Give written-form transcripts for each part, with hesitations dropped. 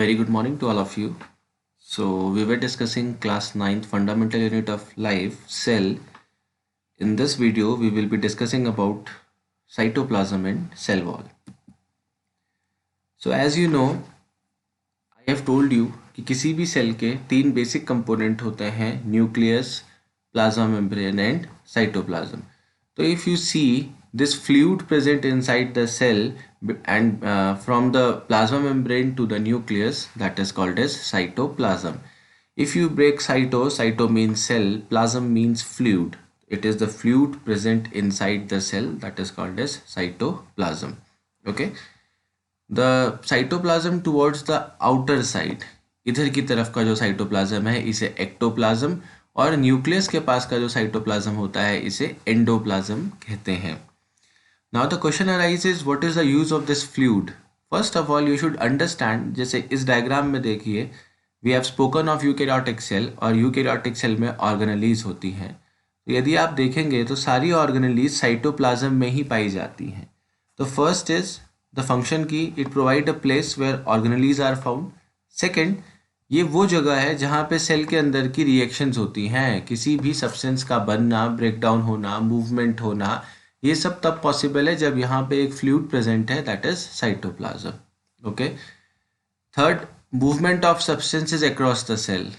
Very good morning to all of you. So we were discussing class 9th fundamental unit of life, cell. In this video, we will be discussing about cytoplasm and cell wall. So as you know, I have told you कि किसी भी cell के तीन basic component होते हैं, nucleus, plasma membrane and cytoplasm. So if you see this fluid present inside the cell and from the plasma membrane to the nucleus, that is called as cytoplasm. If you break cyto means cell, plasm means fluid. It is the fluid present inside the cell that is called as cytoplasm. Okay. The cytoplasm towards the outer side, इधर की तरफ का जो cytoplasm है इसे ectoplasm और nucleus के पास का जो साइटोप्लाज्म होता है इसे एंडोप्लाज्म कहते हैं. Now the question arises what is the use of this fluid. First of all you should understand, जैसे इस डायग्राम में देखिए, we have spoken of eukaryotic cell और यूकैरियोटिक सेल में ऑर्गेनेलीज होती हैं. तो यदि आप देखेंगे तो सारी ऑर्गेनेलीज साइटोप्लाज्म में ही पाई जाती हैं. तो फर्स्ट इज द फंक्शन की it provide a place where organelles are found. Second, ये वो जगह है जहाँ पे सेल के अंदर की रिएक्शंस होती हैं, किसी भी सब्सटेंस का बनना, ब्रेकडाउन होना, मूवमेंट होना, ये सब तब पॉसिबल है जब यहाँ पे एक फ्लूइड प्रेजेंट है, that is cytoplasm. Okay. Third, movement of substances across the cell.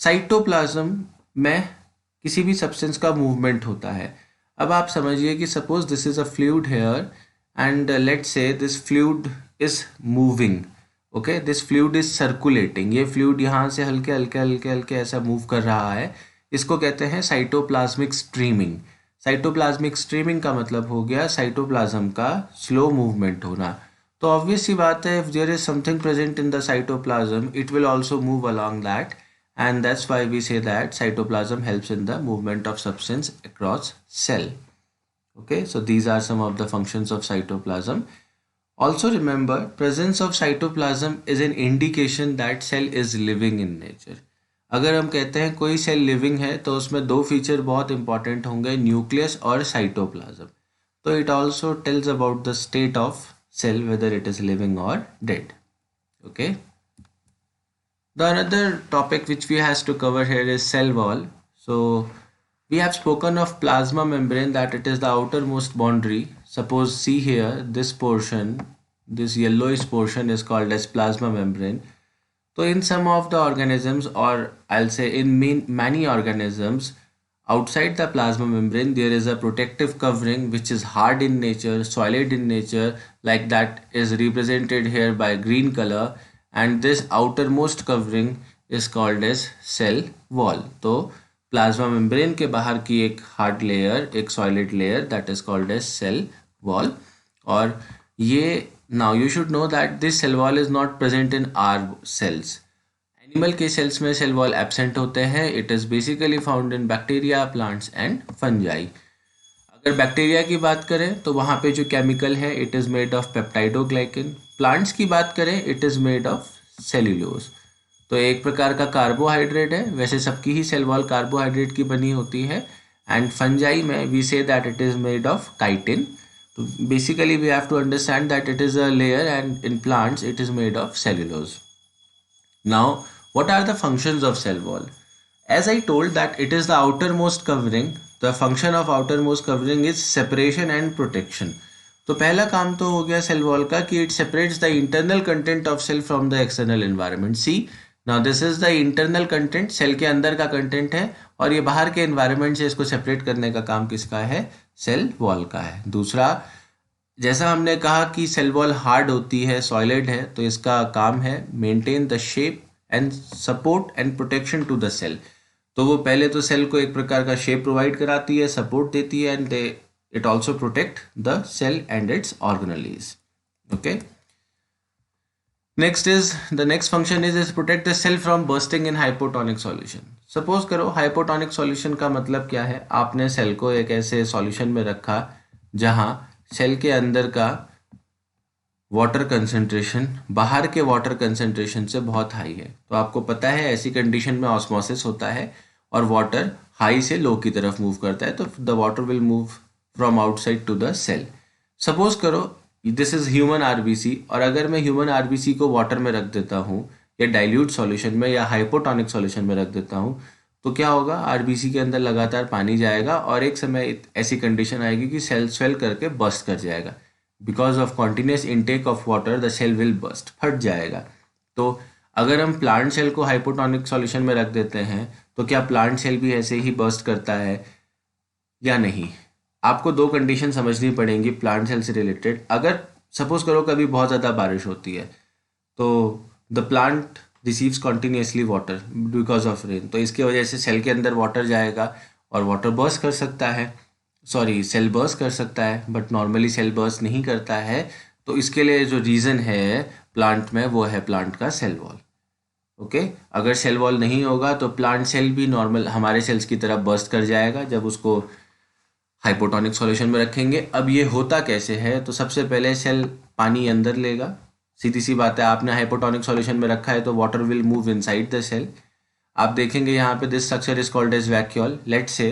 Cytoplasm में किसी भी सब्सटेंस का मूवमेंट होता है. अब आप समझिए कि suppose this is a fluid here and let's say this fluid is moving. Okay, this fluid is circulating. ये fluid यहाँ से हल्के हल्के हल्के हल्के ऐसा मूव कर रहा है, इसको कहते हैं साइटोप्लाज्मिक स्ट्रीमिंग. साइटोप्लाज्मिक स्ट्रीमिंग का मतलब हो गया साइटोप्लाज्म का स्लो मूवमेंट होना. तो ऑब्वियस सी बात है, if there is something present in the cytoplasm, it will also move along that, and that's why we say that cytoplasm helps in the movement of substance across cell. Okay, so these are some of the functions of cytoplasm. Also remember, presence of cytoplasm is an indication that cell is living in nature. अगर हम कहते हैं कोई cell living है तो उसमें दो feature बहुत इंपॉर्टेंट होंगे, न्यूक्लियस और साइटोप्लाज्म. तो it also tells about the state of cell whether it is living और dead. Okay. The another topic which we has to cover here is cell wall. So we have spoken of plasma membrane, that it is the outermost boundary. Suppose see here, this portion, this yellowish portion is called as plasma membrane. So in some of the organisms, or I'll say in many organisms, outside the plasma membrane there is a protective covering which is hard in nature, solid in nature, like that is represented here by green color, and this outermost covering is called as cell wall. तो plasma membrane के बाहर की एक hard layer, एक solid layer, that is called as cell wall. और ये now you should know that this cell wall is not present in our cells. Animal के cells में सेल वॉल एब्सेंट होते हैं. It is basically found in bacteria, plants and fungi. अगर bacteria की बात करें तो वहाँ पे जो केमिकल है it is made of peptidoglycan. Plants की बात करें it is made of cellulose. तो एक प्रकार का कार्बोहाइड्रेट है, वैसे सबकी ही सेल वॉल कार्बोहाइड्रेट की बनी होती है. एंड फंजाई में we say that it is made of chitin. तो basically we have to understand that it is a layer, and in plants it is made of cellulose. Now what are the functions of cell wall? As I told that it is the outermost covering. The function of outermost covering is separation and protection. तो पहला काम तो हो गया cell wall का कि it separates the internal content of cell from the external environment. See, now this is the internal content, cell के अंदर का कंटेंट है, और ये बाहर के एनवायरनमेंट से इसको सेपरेट करने का काम किसका है? सेल वॉल का है. दूसरा, जैसा हमने कहा कि सेल वॉल हार्ड होती है, सॉलिड है, तो इसका काम है maintain the shape and support and protection to the cell. तो वो पहले तो सेल को एक प्रकार का शेप प्रोवाइड कराती है, सपोर्ट देती है, and it also protect the cell and its organelles. Okay. Next is the next function is protect the cell from bursting in hypotonic solution. Suppose करो हाइपोटोनिक सॉल्यूशन का मतलब क्या है? आपने सेल को एक ऐसे सॉल्यूशन में रखा जहां सेल के अंदर का वाटर कंसंट्रेशन बाहर के वाटर कंसंट्रेशन से बहुत हाई है. तो आपको पता है ऐसी कंडीशन में ऑस्मोसिस होता है और वाटर हाई से लो की तरफ मूव करता है, तो the water will move from outside to the cell. Suppose करो दिस इज ह्यूमन आरबीसी, और अगर मैं ह्यूमन आरबीसी को वाटर में रख देता हूँ या डाइल्यूट सॉल्यूशन में या हाइपोटोनिक सॉल्यूशन में रख देता हूँ, तो क्या होगा, आरबीसी के अंदर लगातार पानी जाएगा और एक समय ऐसी कंडीशन आएगी कि सेल स्वेल करके बस्ट कर जाएगा। Because of continuous intake of water the cell will burst, फट जाएगा। तो अगर हम प्लांट सेल को हाइपोटोनिक सॉल्यूशन में रख देते हैं तो क्या प्लांट सेल भी ऐसे ही बस्ट करता है या नहीं? आपको दो कंडीशन समझनी पड़ेंगी प्लांट सेल से रिलेटेड। अगर सपोज करो कभी बहुत ज़्यादा बारिश होती है तो the plant receives continuously water because of rain, तो इसकी वजह से सेल के अंदर वाटर जाएगा और वाटर बर्स्ट कर सकता है, सॉरी सेल बर्स्ट कर सकता है, बट नॉर्मली सेल बर्स्ट नहीं करता है। तो इसके लिए जो रीज़न है प्लांट में वो है प्लांट का सेल वॉल। ओके, अगर सेल वॉल नहीं होगा तो प्लांट सेल भी नॉर्मल हमारे सेल्स की तरह बर्स्ट कर जाएगा जब उसको हाइपोटोनिक सॉल्यूशन में रखेंगे। अब ये होता कैसे है, तो सबसे पहले सेल पानी अंदर लेगा, सीधी सी बात है, आपने हाइपोटोनिक सॉल्यूशन में रखा है तो water will move inside the cell. आप देखेंगे यहाँ पे this structure is called as vacuole. Let say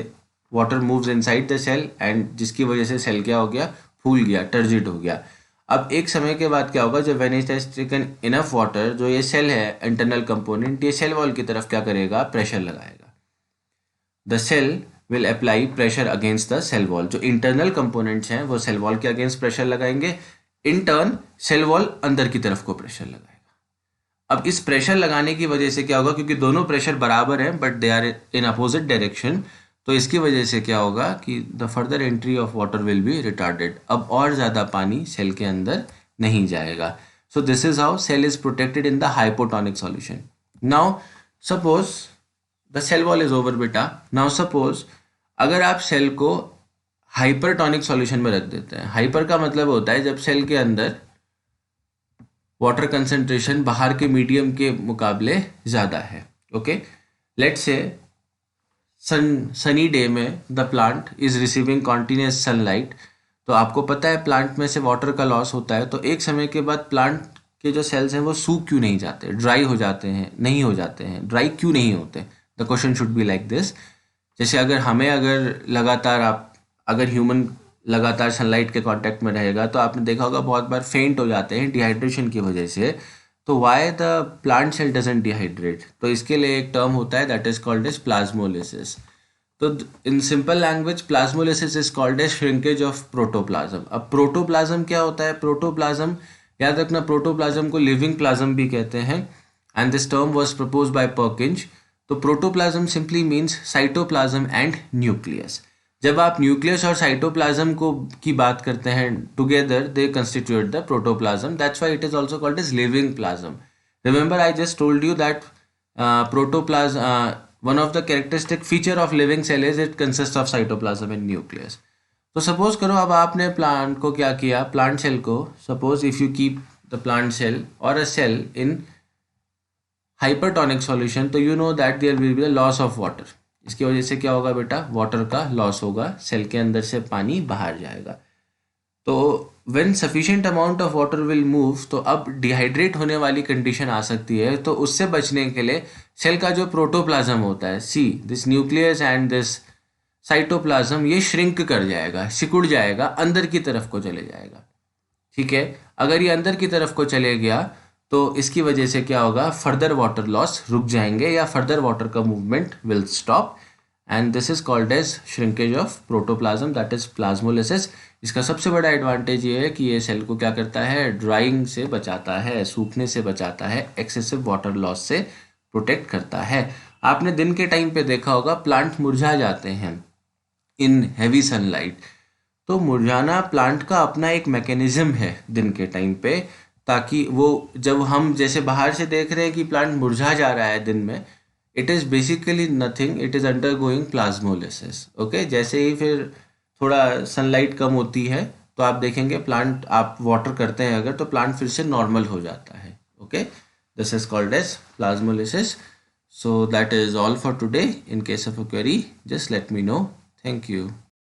water moves inside the cell and जिसकी वजह से सेल क्या हो गया, फूल गया, टर्जिड हो गया। अब एक समय के बाद क्या होगा, जब when it has taken enough water, जो ये सेल है इंटरनल कंपोनेंट, ये सेल वॉल की तरफ क्या करेगा, प्रेशर लगाएगा। The cell will apply pressure against the cell wall. जो इंटरनल कंपोनेंट्स हैं वो सेल वॉल के अगेंस्ट प्रेशर लगाएंगे, इन टर्न सेल वॉल अंदर की तरफ को प्रेशर लगाएगा। अब इस प्रेशर लगाने की वजह से क्या होगा, क्योंकि दोनों प्रेशर बराबर हैं but they are in opposite direction, तो इसकी वजह से क्या होगा कि the further entry of water will be retarded. अब और ज़्यादा पानी सेल के अंदर नहीं जाएगा। So this is how cell is protected in the hypotonic solution. Now suppose the cell wall is over बेटा। नाउ सपोज अगर आप सेल को हाइपरटोनिक सॉल्यूशन में रख देते हैं, हाइपर का मतलब होता है जब सेल के अंदर वाटर कंसंट्रेशन बाहर के मीडियम के मुकाबले ज़्यादा है। Okay, let's say sunny day में the plant is receiving continuous sunlight, तो आपको पता है प्लांट में से वाटर का लॉस होता है, तो एक समय के बाद प्लांट के जो सेल्स हैं वो सूख क्यों नहीं जाते, ड्राई हो जाते हैं, नहीं हो जाते हैं, ड्राई क्यों नहीं होते? The question should be like this. जैसे अगर लगातार अगर ह्यूमन लगातार सनलाइट के कांटेक्ट में रहेगा तो आपने देखा होगा बहुत बार फेंट हो जाते हैं डिहाइड्रेशन की वजह से। तो why the plant cell doesn't dehydrate, तो इसके लिए एक टर्म होता है that is called as plasmolysis. तो in simple language plasmolysis is called as shrinkage of protoplasm. अब प्रोटोप्लाज्म क्या होता है? प्रोटोप्लाज्म, याद रखना, प्रोटोप्लाज्म को लिविंग प्लाज्म भी कहते हैं and this term was proposed by Purkinje. तो protoplasm simply means cytoplasm and nucleus. जब आप न्यूक्लियस और साइटोप्लाज्म को की बात करते हैं together they constitute the protoplasm, that's why it is also called as living plasm. Remember I just told you that protoplasm, one of the characteristic feature of living cell is it consists of cytoplasm and nucleus. तो suppose करो अब आपने plant को क्या किया, plant cell को, suppose if you keep the plant cell और a cell in hypertonic solution, तो you know that there will be the loss of water. इसकी वजह से क्या होगा बेटा, वाटर का लॉस होगा, सेल के अंदर से पानी बाहर जाएगा। तो when sufficient amount of water will move, तो अब डिहाइड्रेट होने वाली कंडीशन आ सकती है। तो उससे बचने के लिए सेल का जो प्रोटोप्लाज्म होता है, see this nucleus and this cytoplasm, ये श्रिंक कर जाएगा, सिकुड़ जाएगा, अंदर की तरफ को चले जाएगा। ठीक है, अगर ये अंदर की तरफ को चले गया तो इसकी वजह से क्या होगा, फर्दर वाटर लॉस रुक जाएंगे या फर्दर वाटर का movement will stop and this is called as shrinkage of protoplasm, that is plasmolysis. इसका सबसे बड़ा एडवांटेज ये है कि ये सेल को क्या करता है, ड्राइंग से बचाता है, सूखने से बचाता है, एक्सेसिव वाटर लॉस से प्रोटेक्ट करता है। आपने दिन के टाइम पे देखा होगा प्लांट मुरझा जाते हैं इन हैवी सनलाइट। तो मुरझाना प्लांट का अपना एक मैकेनिज्म है दिन के टाइम पे, ताकि वो जब हम जैसे बाहर से देख रहे हैं कि प्लांट मुरझा जा रहा है दिन में, it is basically nothing, it is under going plasmolysis. Okay, जैसे ही फिर थोड़ा सनलाइट कम होती है तो आप देखेंगे प्लांट, आप वाटर करते हैं अगर, तो प्लांट फिर से नॉर्मल हो जाता है। Okay, this is called as plasmolysis. So that is all for today. In case of a query, just let me know. Thank you.